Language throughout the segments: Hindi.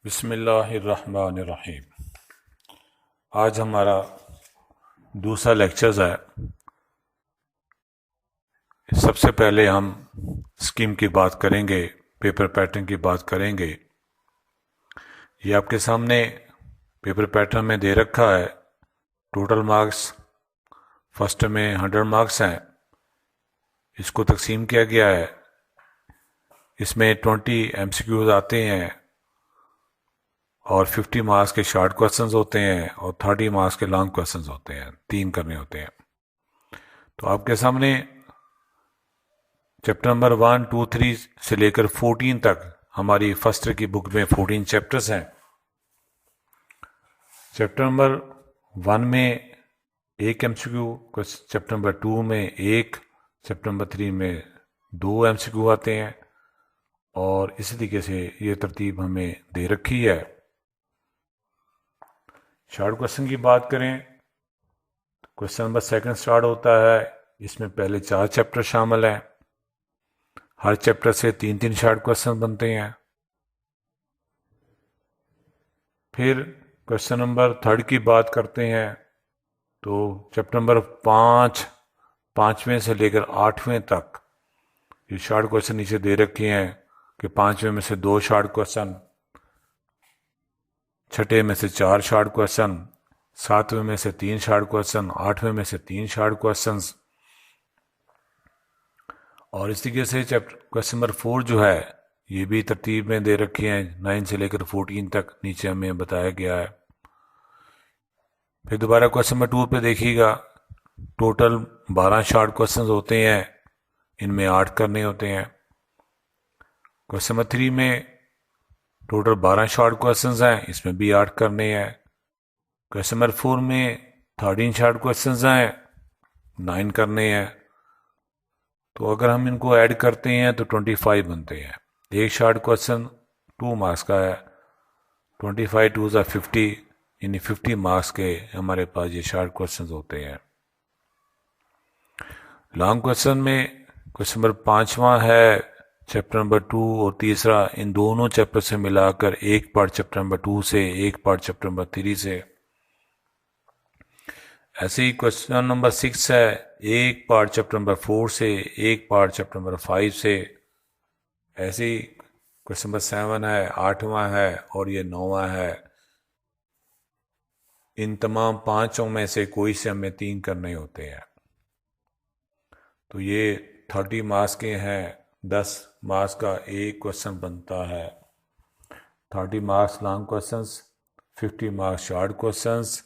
बिस्मिल्लाहिर्रहमानिर्रहीम। आज हमारा दूसरा लेक्चर्स है। सबसे पहले हम स्कीम की बात करेंगे, पेपर पैटर्न की बात करेंगे। ये आपके सामने पेपर पैटर्न में दे रखा है। टोटल मार्क्स फर्स्ट में 100 मार्क्स हैं। इसको तकसीम किया गया है। इसमें 20 एमसीक्यूज आते हैं और 50 मार्क्स के शॉर्ट क्वेश्चंस होते हैं और 30 मार्क्स के लॉन्ग क्वेश्चंस होते हैं। 3 करने होते हैं। तो आपके सामने चैप्टर नंबर 1, 2, 3 से लेकर 14 तक हमारी फर्स्ट की बुक में 14 चैप्टर्स हैं। चैप्टर नंबर 1 में एक एमसीक्यू, चैप्टर नंबर 2 में एक, चैप्टर नंबर 3 में 2 एमसीक्यू आते हैं और इसी तरीके से ये तरतीब हमें दे रखी है। शॉर्ट क्वेश्चन की बात करें तो क्वेश्चन नंबर 2 स्टार्ट होता है। इसमें पहले 4 चैप्टर शामिल हैं। हर चैप्टर से 3-3 शॉर्ट क्वेश्चन बनते हैं। फिर क्वेश्चन नंबर 3 की बात करते हैं तो चैप्टर नंबर 5, 5वें से लेकर 8वें तक ये शॉर्ट क्वेश्चन नीचे दे रखे हैं कि 5वें में से 2 शॉर्ट क्वेश्चन, 6ठे में से 4 शॉर्ट क्वेश्चन, 7वें में से 3 शॉर्ट क्वेश्चन, 8वें में से 3 शॉर्ट क्वेश्चंस। और इस तरीके से चैप्टर क्वेश्चन नंबर 4 जो है ये भी तरतीब में दे रखी हैं। 9 से लेकर 14 तक नीचे हमें बताया गया है। फिर दोबारा क्वेश्चन नंबर 2 पे देखिएगा। टोटल 12 शॉर्ट क्वेश्चंस होते हैं। इनमें 8 करने होते हैं। क्वेश्चन नंबर 3 में टोटल 12 शॉर्ट क्वेश्चंस हैं। इसमें भी 8 करने हैं। क्वेश्चन नंबर 4 में 13 शॉर्ट क्वेश्चंस हैं, 9 करने हैं। तो अगर हम इनको ऐड करते हैं तो 25 बनते हैं। एक शॉर्ट क्वेश्चन 2 मार्क्स का है। 25 2 ज़ा 50, यानी 50 मार्क्स के हमारे पास ये शॉर्ट क्वेश्चन होते हैं। लॉन्ग क्वेश्चन में क्वेश्चन नंबर 5वां है चैप्टर नंबर 2 और तीसरा, इन दोनों चैप्टर से मिलाकर एक पार्ट चैप्टर नंबर 2 से, एक पार्ट चैप्टर नंबर 3 से। ऐसे ही क्वेश्चन नंबर 6 है, एक पार्ट चैप्टर नंबर 4 से, एक पार्ट चैप्टर नंबर 5 से। ऐसे ही क्वेश्चन नंबर 7 है, 8वां है और ये 9वां है। इन तमाम 5 में से कोई से हमें 3 करने होते हैं। तो ये 30 मार्क्स के हैं। 10 मार्क्स का एक क्वेश्चन बनता है। 30 marks long questions, 50 marks short questions,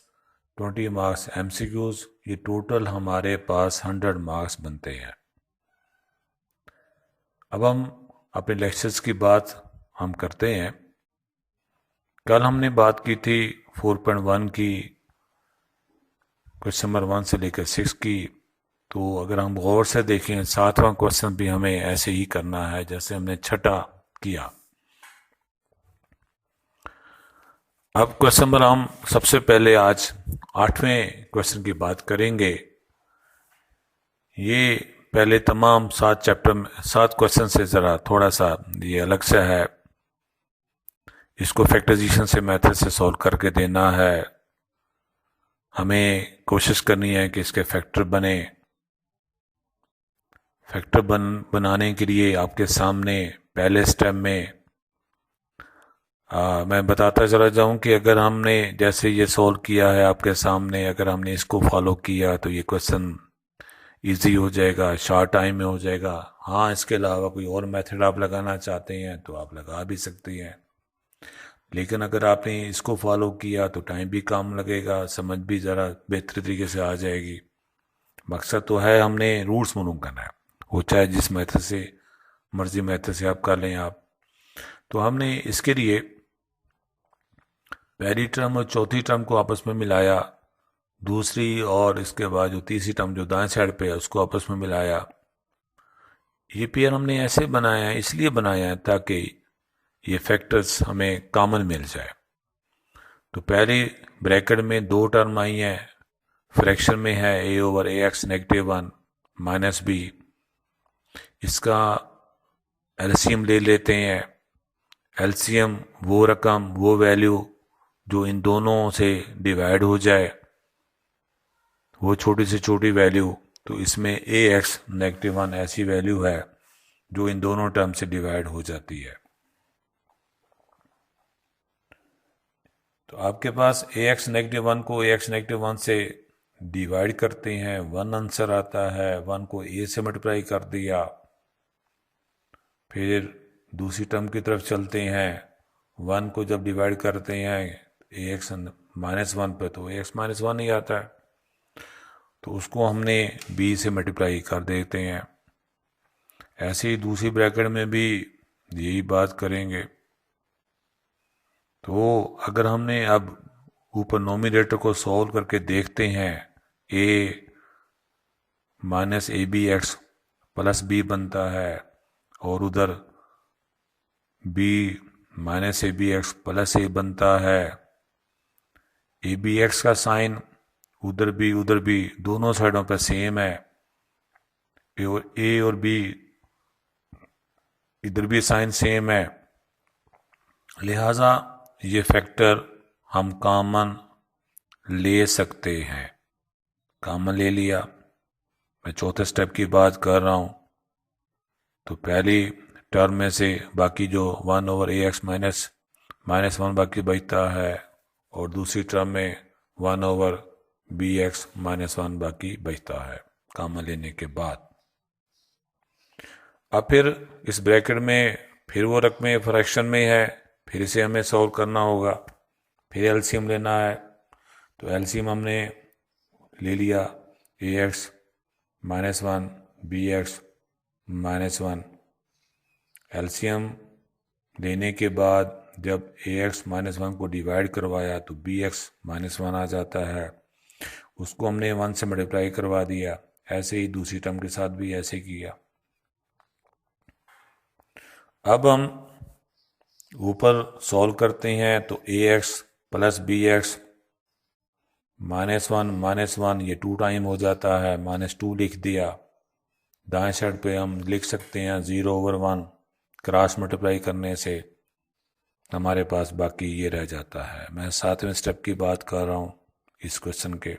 20 marks MCQs. ये टोटल हमारे पास 100 मार्क्स बनते हैं। अब हम अपने लेक्चर्स की बात हम करते हैं। कल हमने बात की थी 4.1 की, क्वेश्चन नंबर 1 से लेकर 6 की। तो अगर हम गौर से देखें 7वां क्वेश्चन भी हमें ऐसे ही करना है जैसे हमने 6ठा किया। अब क्वेश्चन नंबर हम सबसे पहले आज 8वें क्वेश्चन की बात करेंगे। ये पहले तमाम 7 क्वेश्चन से ज़रा थोड़ा सा ये अलग से है। इसको फैक्टराइजेशन से मेथड से सॉल्व करके देना है। हमें कोशिश करनी है कि इसके फैक्टर बने। फैक्टर बनाने के लिए आपके सामने पहले स्टेप में मैं बताता चला जाऊं कि अगर हमने जैसे ये सॉल्व किया है आपके सामने, अगर हमने इसको फॉलो किया तो ये क्वेश्चन इजी हो जाएगा, शॉर्ट टाइम में हो जाएगा। हाँ, इसके अलावा कोई और मेथड आप लगाना चाहते हैं तो आप लगा भी सकते हैं, लेकिन अगर आपने इसको फॉलो किया तो टाइम भी कम लगेगा, समझ भी ज़रा बेहतर तरीके से आ जाएगी। मकसद तो है हमने रूल्स मालूम करना है, वो चाहे जिस मेथड से मर्जी मेथड से आप कर लें आप। तो हमने इसके लिए पहली टर्म और चौथी टर्म को आपस में मिलाया, दूसरी और इसके बाद जो तीसरी टर्म जो दाएं साइड पे है उसको आपस में मिलाया। ये पेयर हमने ऐसे बनाया है, इसलिए बनाया है ताकि ये फैक्टर्स हमें कॉमन मिल जाए। तो पहली ब्रैकेट में 2 टर्म आई हैं। फ्रैक्शन में है a/ax -1 माइनस b। इसका एलसीएम ले लेते हैं। एलसीएम वो रकम, वो वैल्यू जो इन दोनों से डिवाइड हो जाए, वो छोटी से छोटी वैल्यू। तो इसमें ए एक्स -1 ऐसी वैल्यू है जो इन दोनों टर्म से डिवाइड हो जाती है। तो आपके पास ए एक्स -1 को ए एक्स -1 से डिवाइड करते हैं, 1 आंसर आता है। 1 को ए से मल्टीप्लाई कर दिया। फिर दूसरी टर्म की तरफ चलते हैं। 1 को जब डिवाइड करते हैं ए एक्स -1 पे, तो ए एक्स -1 ही आता है। तो उसको हमने बी से मल्टीप्लाई कर देते हैं। ऐसे ही दूसरी ब्रैकेट में भी यही बात करेंगे। तो अगर हमने अब ऊपर नोमिनेटर को सॉल्व करके देखते हैं, a minus A B x plus b बनता है, और उधर b minus A B x plus a बनता है। ए बी एक्स का साइन उधर भी दोनों साइडों पर सेम है। ए और बी इधर भी साइन सेम है, लिहाजा ये फैक्टर हम कॉमन ले सकते हैं। कॉमन ले लिया। मैं चौथे स्टेप की बात कर रहा हूं। तो पहली टर्म में से बाकी जो 1/ax -1 बाकी बचता है, और दूसरी टर्म में 1/bx -1 बाकी बचता है कॉमन लेने के बाद। अब फिर इस ब्रैकेट में फिर वो रकमें फ्रैक्शन में है, फिर इसे हमें सॉल्व करना होगा। फिर एलसीएम लेना है। तो एलसीएम हमने ले लिया, ax -1 bx -1। एलसीएम लेने के बाद जब ax -1 को डिवाइड करवाया तो bx -1 आ जाता है। उसको हमने 1 से मल्टीप्लाई करवा दिया। ऐसे ही दूसरी टर्म के साथ भी ऐसे किया। अब हम ऊपर सॉल्व करते हैं तो ax प्लस bx -1 ये 2 टाइम हो जाता है, -2 लिख दिया। दाएं साइड पे हम लिख सकते हैं 0/1, क्रॉस मल्टीप्लाई करने से हमारे पास बाकी ये रह जाता है। मैं 7वें स्टेप की बात कर रहा हूँ इस क्वेश्चन के।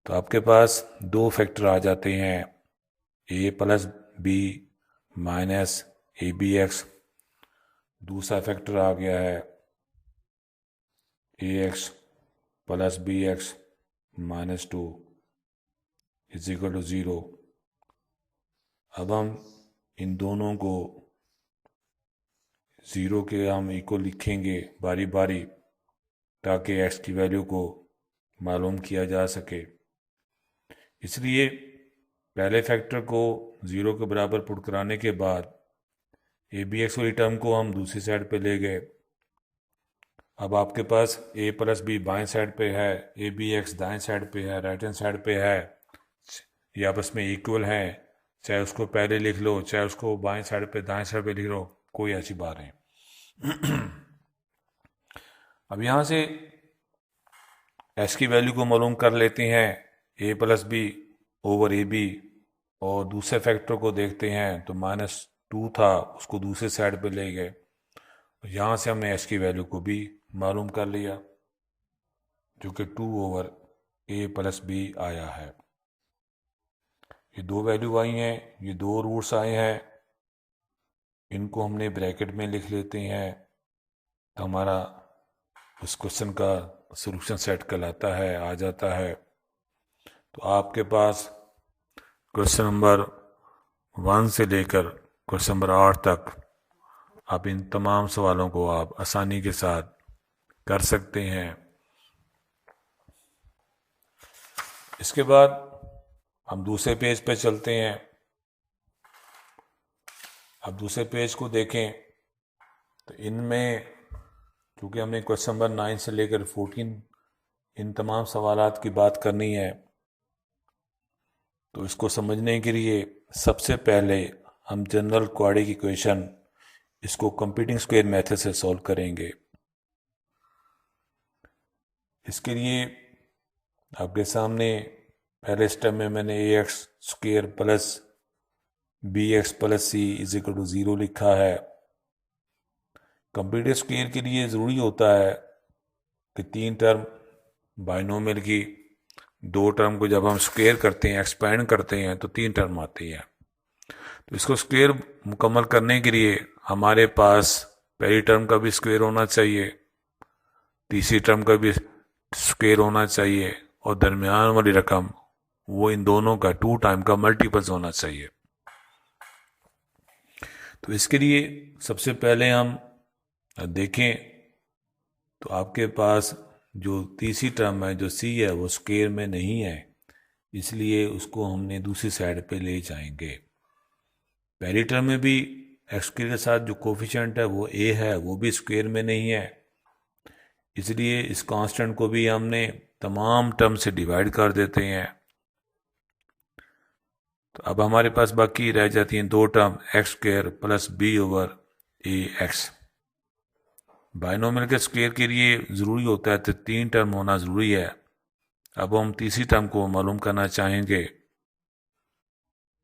तो आपके पास दो फैक्टर आ जाते हैं, a plus B minus A B X. दूसरा फैक्टर आ गया है A X plus B X -2 = 0। अब हम इन दोनों को 0 के हम इक्वल लिखेंगे बारी बारी, ताकि x की वैल्यू को मालूम किया जा सके। इसलिए पहले फैक्टर को 0 के बराबर पुट कराने के बाद ए बी एक्स वाली टर्म को हम दूसरी साइड पे ले गए। अब आपके पास a प्लस बी बाएं साइड पे है, ए बी एक्स दाएं साइड पे है, राइट हैंड साइड पे है। ये आपस में इक्वल हैं, चाहे उसको पहले लिख लो, चाहे उसको बाएं साइड पे दाएं साइड पे लिख लो, कोई ऐसी बात नहीं। अब यहां से s की वैल्यू को मालूम कर लेते हैं, a plus B over A B. और दूसरे फैक्टर को देखते हैं तो -2 था, उसको दूसरे साइड पे ले गए। यहां से हमने s की वैल्यू को भी मालूम कर लिया, जो कि 2/a प्लस बी आया है। ये दो वैल्यू आई हैं, ये दो रूट्स आए हैं, इनको हमने ब्रैकेट में लिख लेते हैं। तो हमारा उस क्वेश्चन का सॉल्यूशन सेट कहलाता है, आ जाता है। तो आपके पास क्वेश्चन नंबर 1 से लेकर क्वेश्चन नंबर 8 तक आप इन तमाम सवालों को आप आसानी के साथ कर सकते हैं। इसके बाद हम दूसरे पेज पे चलते हैं। अब दूसरे पेज को देखें तो इनमें क्योंकि हमने क्वेश्चन नंबर 9 से लेकर 14 इन तमाम सवालात की बात करनी है, तो इसको समझने के लिए सबसे पहले हम जनरल क्वाड्रेटिक इक्वेशन इसको कंप्यूटिंग स्क्वायर मेथड से सॉल्व करेंगे। इसके लिए आपके सामने पहले स्टेप में मैंने ax² plus bx plus c = 0 लिखा है। कंप्लीट स्क्वायर के लिए ज़रूरी होता है कि 3 टर्म बाइनोमियल की, 2 टर्म को जब हम स्क्वायर करते हैं, एक्सपेंड करते हैं, तो 3 टर्म आती है। तो इसको स्क्वायर मुकम्मल करने के लिए हमारे पास पहली टर्म का भी स्क्वायर होना चाहिए, तीसरी टर्म का भी स्क्वायर होना चाहिए, और दरमियान वाली रकम वो इन दोनों का 2 टाइम का मल्टीपल्स होना चाहिए। तो इसके लिए सबसे पहले हम देखें तो आपके पास जो तीसरी टर्म है, जो सी है, वो स्क्वायर में नहीं है, इसलिए उसको हमने दूसरी साइड पे ले जाएंगे। पहली टर्म में भी एक्स के साथ जो कोफिशिएंट है वो ए है, वो भी स्क्वायर में नहीं है, इसलिए इस कांस्टेंट को भी हमने तमाम टर्म से डिवाइड कर देते हैं। तो अब हमारे पास बाकी रह जाती हैं 2 term, x square plus B over a x. Binomial के स्क्वायर के लिए ज़रूरी होता है तो 3 टर्म होना ज़रूरी है। अब हम तीसरी टर्म को मालूम करना चाहेंगे।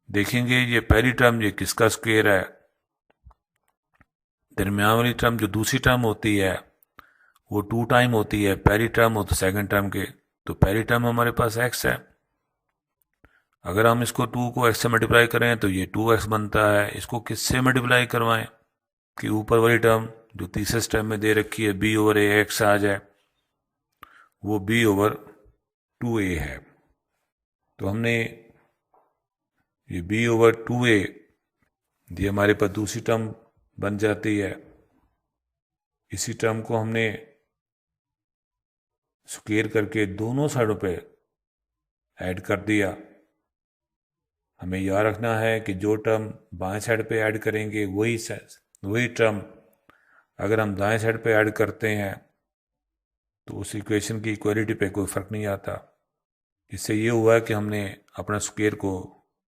देखेंगे ये पहली टर्म ये किसका स्क्वायर है, दरमियान वाली टर्म जो दूसरी टर्म होती है वो 2 टाइम होती है पहली टर्म और तो सेकंड टर्म के। तो पहली टर्म हमारे पास x है, अगर हम इसको 2 को x से मल्टीप्लाई करें तो ये 2x बनता है। इसको किससे मल्टीप्लाई करवाएं कि ऊपर वाली टर्म जो तीसरे स्टेप में दे रखी है b ओवर ए एक्स आ जाए, वो b ओवर 2a है। तो हमने ये b ओवर 2a ये हमारे पास दूसरी टर्म बन जाती है। इसी टर्म को हमने स्क्वायर करके दोनों साइडों पे ऐड कर दिया। हमें याद रखना है कि जो टर्म बाएं साइड पे ऐड करेंगे वही टर्म अगर हम दाएं साइड पे ऐड करते हैं तो उस इक्वेशन की इक्वालिटी पे कोई फ़र्क नहीं आता। इससे ये हुआ है कि हमने अपना स्क्वायर को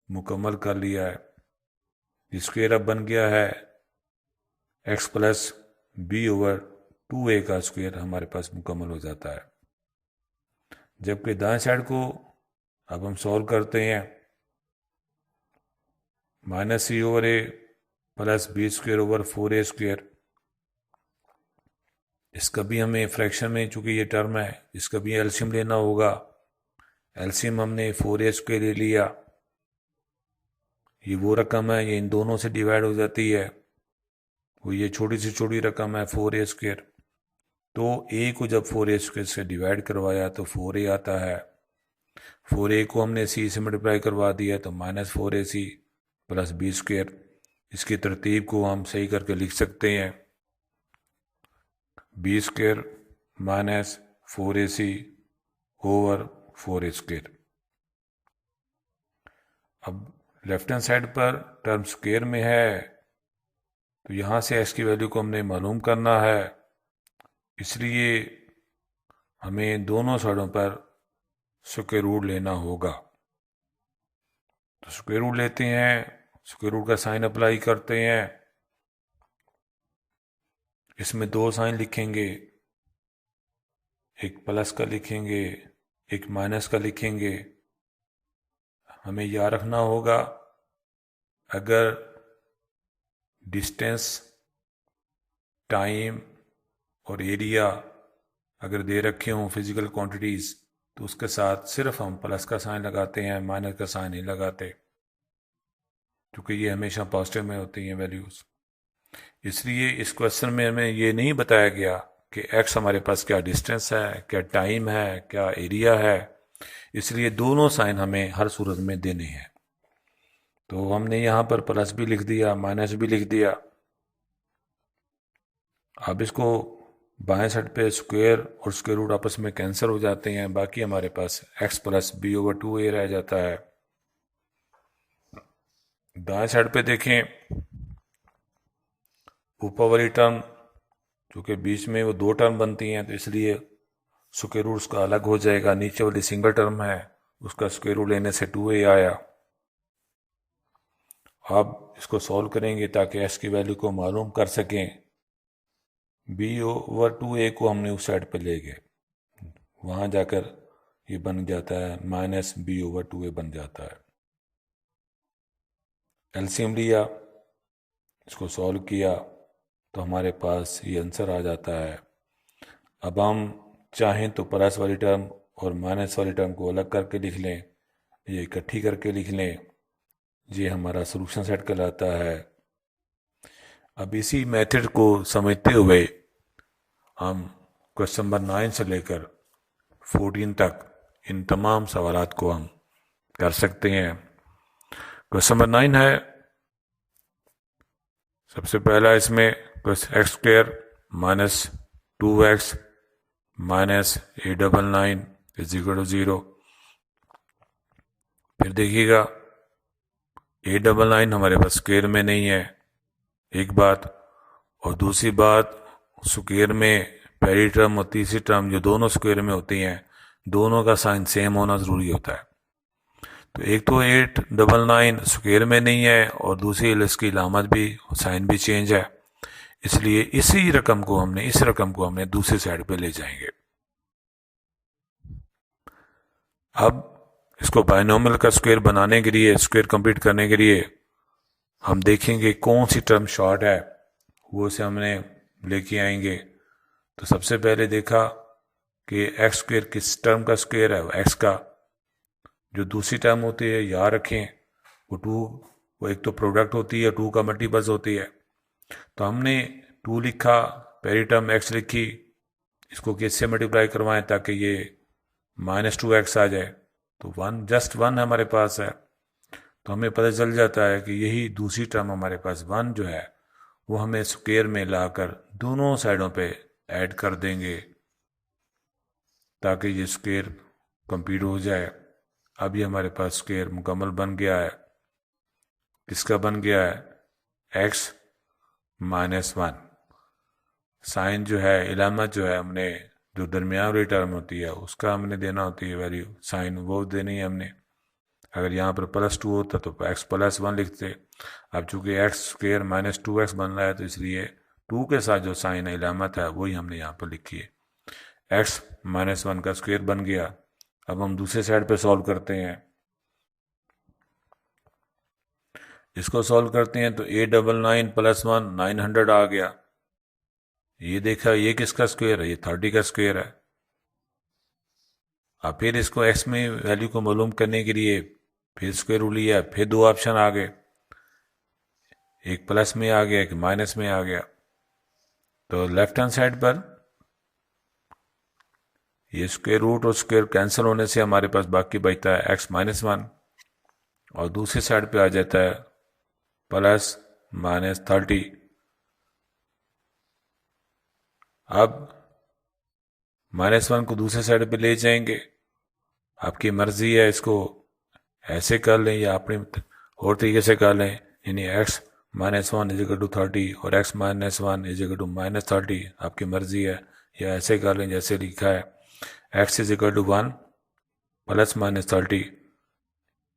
मुकम्मल कर लिया है। स्क्वायर अब बन गया है x plus B over 2a का स्क्वायर हमारे पास मुकम्मल हो जाता है। जबकि दाएं साइड को अब हम सॉल्व करते हैं, minus c over a plus b square over 4a square. इसका भी हमें फ्रैक्शन में, चूंकि ये टर्म है, इसका भी एलसीएम लेना होगा। एलसीएम हमने 4a स्क्वायर ले लिया, ये वो रकम है ये इन दोनों से डिवाइड हो जाती है, वो ये छोटी से छोटी रकम है 4a स्क्वायर। तो a को जब 4a स्क्वायर से डिवाइड करवाया तो 4a आता है। 4a को हमने c से मल्टीप्लाई करवा दिया तो minus 4ac plus b square. इसकी तरतीब को हम सही करके लिख सकते हैं, B square minus 4ac over 4a square. अब लेफ्ट हैंड साइड पर टर्म स्क्वायर में है तो यहाँ से x की वैल्यू को हमने मालूम करना है, इसलिए हमें दोनों साइडों पर स्क्वायर रूट लेना होगा। तो स्क्वायर रूट लेते हैं, स्क्वायर रूट का साइन अप्लाई करते हैं। इसमें 2 साइन लिखेंगे, एक प्लस का लिखेंगे, एक माइनस का लिखेंगे। हमें याद रखना होगा अगर डिस्टेंस, टाइम और एरिया अगर दे रखे हों फिजिकल क्वांटिटीज़ तो उसके साथ सिर्फ हम प्लस का साइन लगाते हैं, माइनस का साइन नहीं लगाते, क्योंकि ये हमेशा पॉजिटिव में होती हैं वैल्यूज़। इसलिए इस क्वेश्चन में हमें ये नहीं बताया गया कि x हमारे पास क्या डिस्टेंस है, क्या टाइम है, क्या एरिया है, इसलिए दोनों साइन हमें हर सूरत में देने हैं। तो हमने यहाँ पर प्लस भी लिख दिया, माइनस भी लिख दिया। अब इसको बाएं साइड पे स्क्वायर और स्क्वायर रूट आपस में कैंसिल हो जाते हैं, बाकी हमारे पास x plus B over 2a रह जाता है। दाएं साइड पे देखें, ऊपर वाली टर्म क्योंकि बीच में वो 2 टर्म बनती हैं तो इसलिए स्क्वायर रूट उसका अलग हो जाएगा। नीचे वाली सिंगल टर्म है उसका स्क्वायर रूट लेने से 2a आया। अब इसको सॉल्व करेंगे ताकि x की वैल्यू को मालूम कर सकें। b ओवर 2a को हमने उस साइड पे ले गए, वहाँ जाकर ये बन जाता है माइनस b ओवर 2a बन जाता है। एलसीएम लिया, इसको सॉल्व किया तो हमारे पास ये आंसर आ जाता है। अब हम चाहें तो प्लस वाली टर्म और माइनस वाली टर्म को अलग करके लिख लें, ये इकट्ठी करके लिख लें, ये हमारा सोल्यूशन सेट कहलाता है। अब इसी मेथड को समझते हुए हम क्वेश्चन नंबर 9 से लेकर 14 तक इन तमाम सवालात को हम कर सकते हैं। क्वेश्चन नंबर 9 है, सबसे पहला इसमें X square minus 2x minus 899 is equal to 0। फिर देखिएगा 899 हमारे पास स्क्वायर में नहीं है, एक बात, और दूसरी बात स्क्वायर में पहली टर्म और तीसरी टर्म जो दोनों स्क्वायर में होती हैं, दोनों का साइन सेम होना ज़रूरी होता है। तो एक तो 899 स्क्वायर में नहीं है और दूसरी इसकी लामत भी साइन भी चेंज है, इसलिए इस रकम को हमने दूसरी साइड पे ले जाएंगे। अब इसको बायनोमियल का स्क्वायर बनाने के लिए, स्क्वायर कंप्लीट करने के लिए हम देखेंगे कौन सी टर्म शॉर्ट है, वो से हमने लेके आएंगे। तो सबसे पहले देखा कि एक्स स्क्वायर किस टर्म का स्क्वायर है, एक्स का। जो दूसरी टर्म होती है याद रखें वो 2, वो एक तो प्रोडक्ट होती है, 2 का मल्टीपल्स होती है। तो हमने 2 लिखा, पहली टर्म एक्स लिखी, इसको किससे मल्टीप्लाई करवाएं ताकि ये -2x आ जाए। तो 1 जस्ट 1 हमारे पास है, तो हमें पता चल जाता है कि यही दूसरी टर्म हमारे पास 1 जो है वो हमें स्क्वायर में लाकर दोनों साइडों पे ऐड कर देंगे ताकि ये स्क्वायर कंप्लीट हो जाए। अब ये हमारे पास स्क्वायर मुकम्मल बन गया है। किसका बन गया है? x -1। साइन जो है, इलामत जो है, हमने जो दरमियान वाली टर्म होती है उसका हमने देना होती है वैल्यू, साइन वो देनी है हमने। अगर यहाँ पर +2 होता तो x +1 लिखते। अब चूंकि x स्क्वायर -2x बन रहा है तो इसलिए 2 के साथ जो साइन इलामत है वही हमने यहाँ पर लिखी है। x -1 का स्क्वायर बन गया। अब हम दूसरे साइड पे सॉल्व करते हैं। इसको सॉल्व करते हैं तो 899 + 1 900 आ गया। ये देखा, ये किसका स्क्वायर है? ये 30 का स्क्वायर है। अब फिर इसको x में वैल्यू को मालूम करने के लिए फिर स्क्वायर रूल लिया, फिर 2 ऑप्शन आ गए, एक प्लस में आ गया, एक माइनस में आ गया। तो लेफ्ट हैंड साइड पर ये स्क्वायर रूट और स्क्वायर कैंसिल होने से हमारे पास बाकी बचता है x -1, और दूसरी साइड पे आ जाता है +-30। अब -1 को दूसरे साइड पे ले जाएंगे, आपकी मर्जी है, इसको ऐसे कर लें या अपने और तरीके से कर लें, यानी x -1 = 30 और x -1 = -30, आपकी मर्जी है, या ऐसे कर लें जैसे लिखा है x = 1 + -30।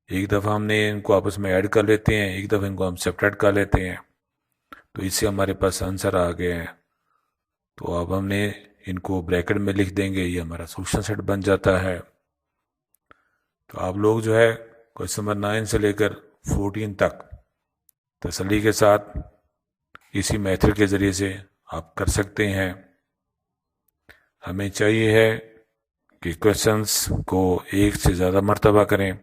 एक दफ़ा हमने इनको आपस में ऐड कर लेते हैं, एक दफ़ा इनको हम सेपरेट कर लेते हैं, तो इससे हमारे पास आंसर आ गए हैं। तो अब हमने इनको ब्रैकेट में लिख देंगे, ये हमारा सोल्यूशन सेट बन जाता है। तो आप लोग जो है क्वेश्चन नंबर 9 से लेकर 14 तक तसल्ली के साथ इसी मेथड के ज़रिए से आप कर सकते हैं। हमें चाहिए है कि क्वेश्चंस को एक से ज़्यादा मर्तबा करें।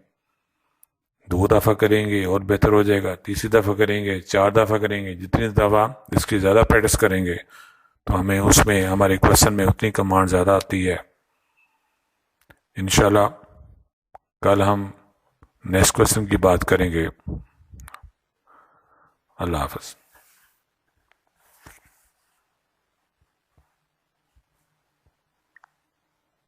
2 दफ़ा करेंगे और बेहतर हो जाएगा, तीसरी दफ़ा करेंगे, 4 दफ़ा करेंगे, जितनी दफ़ा इसकी ज़्यादा प्रैक्टिस करेंगे तो हमें उसमें हमारे क्वेश्चन में उतनी कमांड ज़्यादा आती है। इंशाल्लाह कल हम नेक्स्ट क्वेश्चन की बात करेंगे। अल्लाह हाफ़िज़।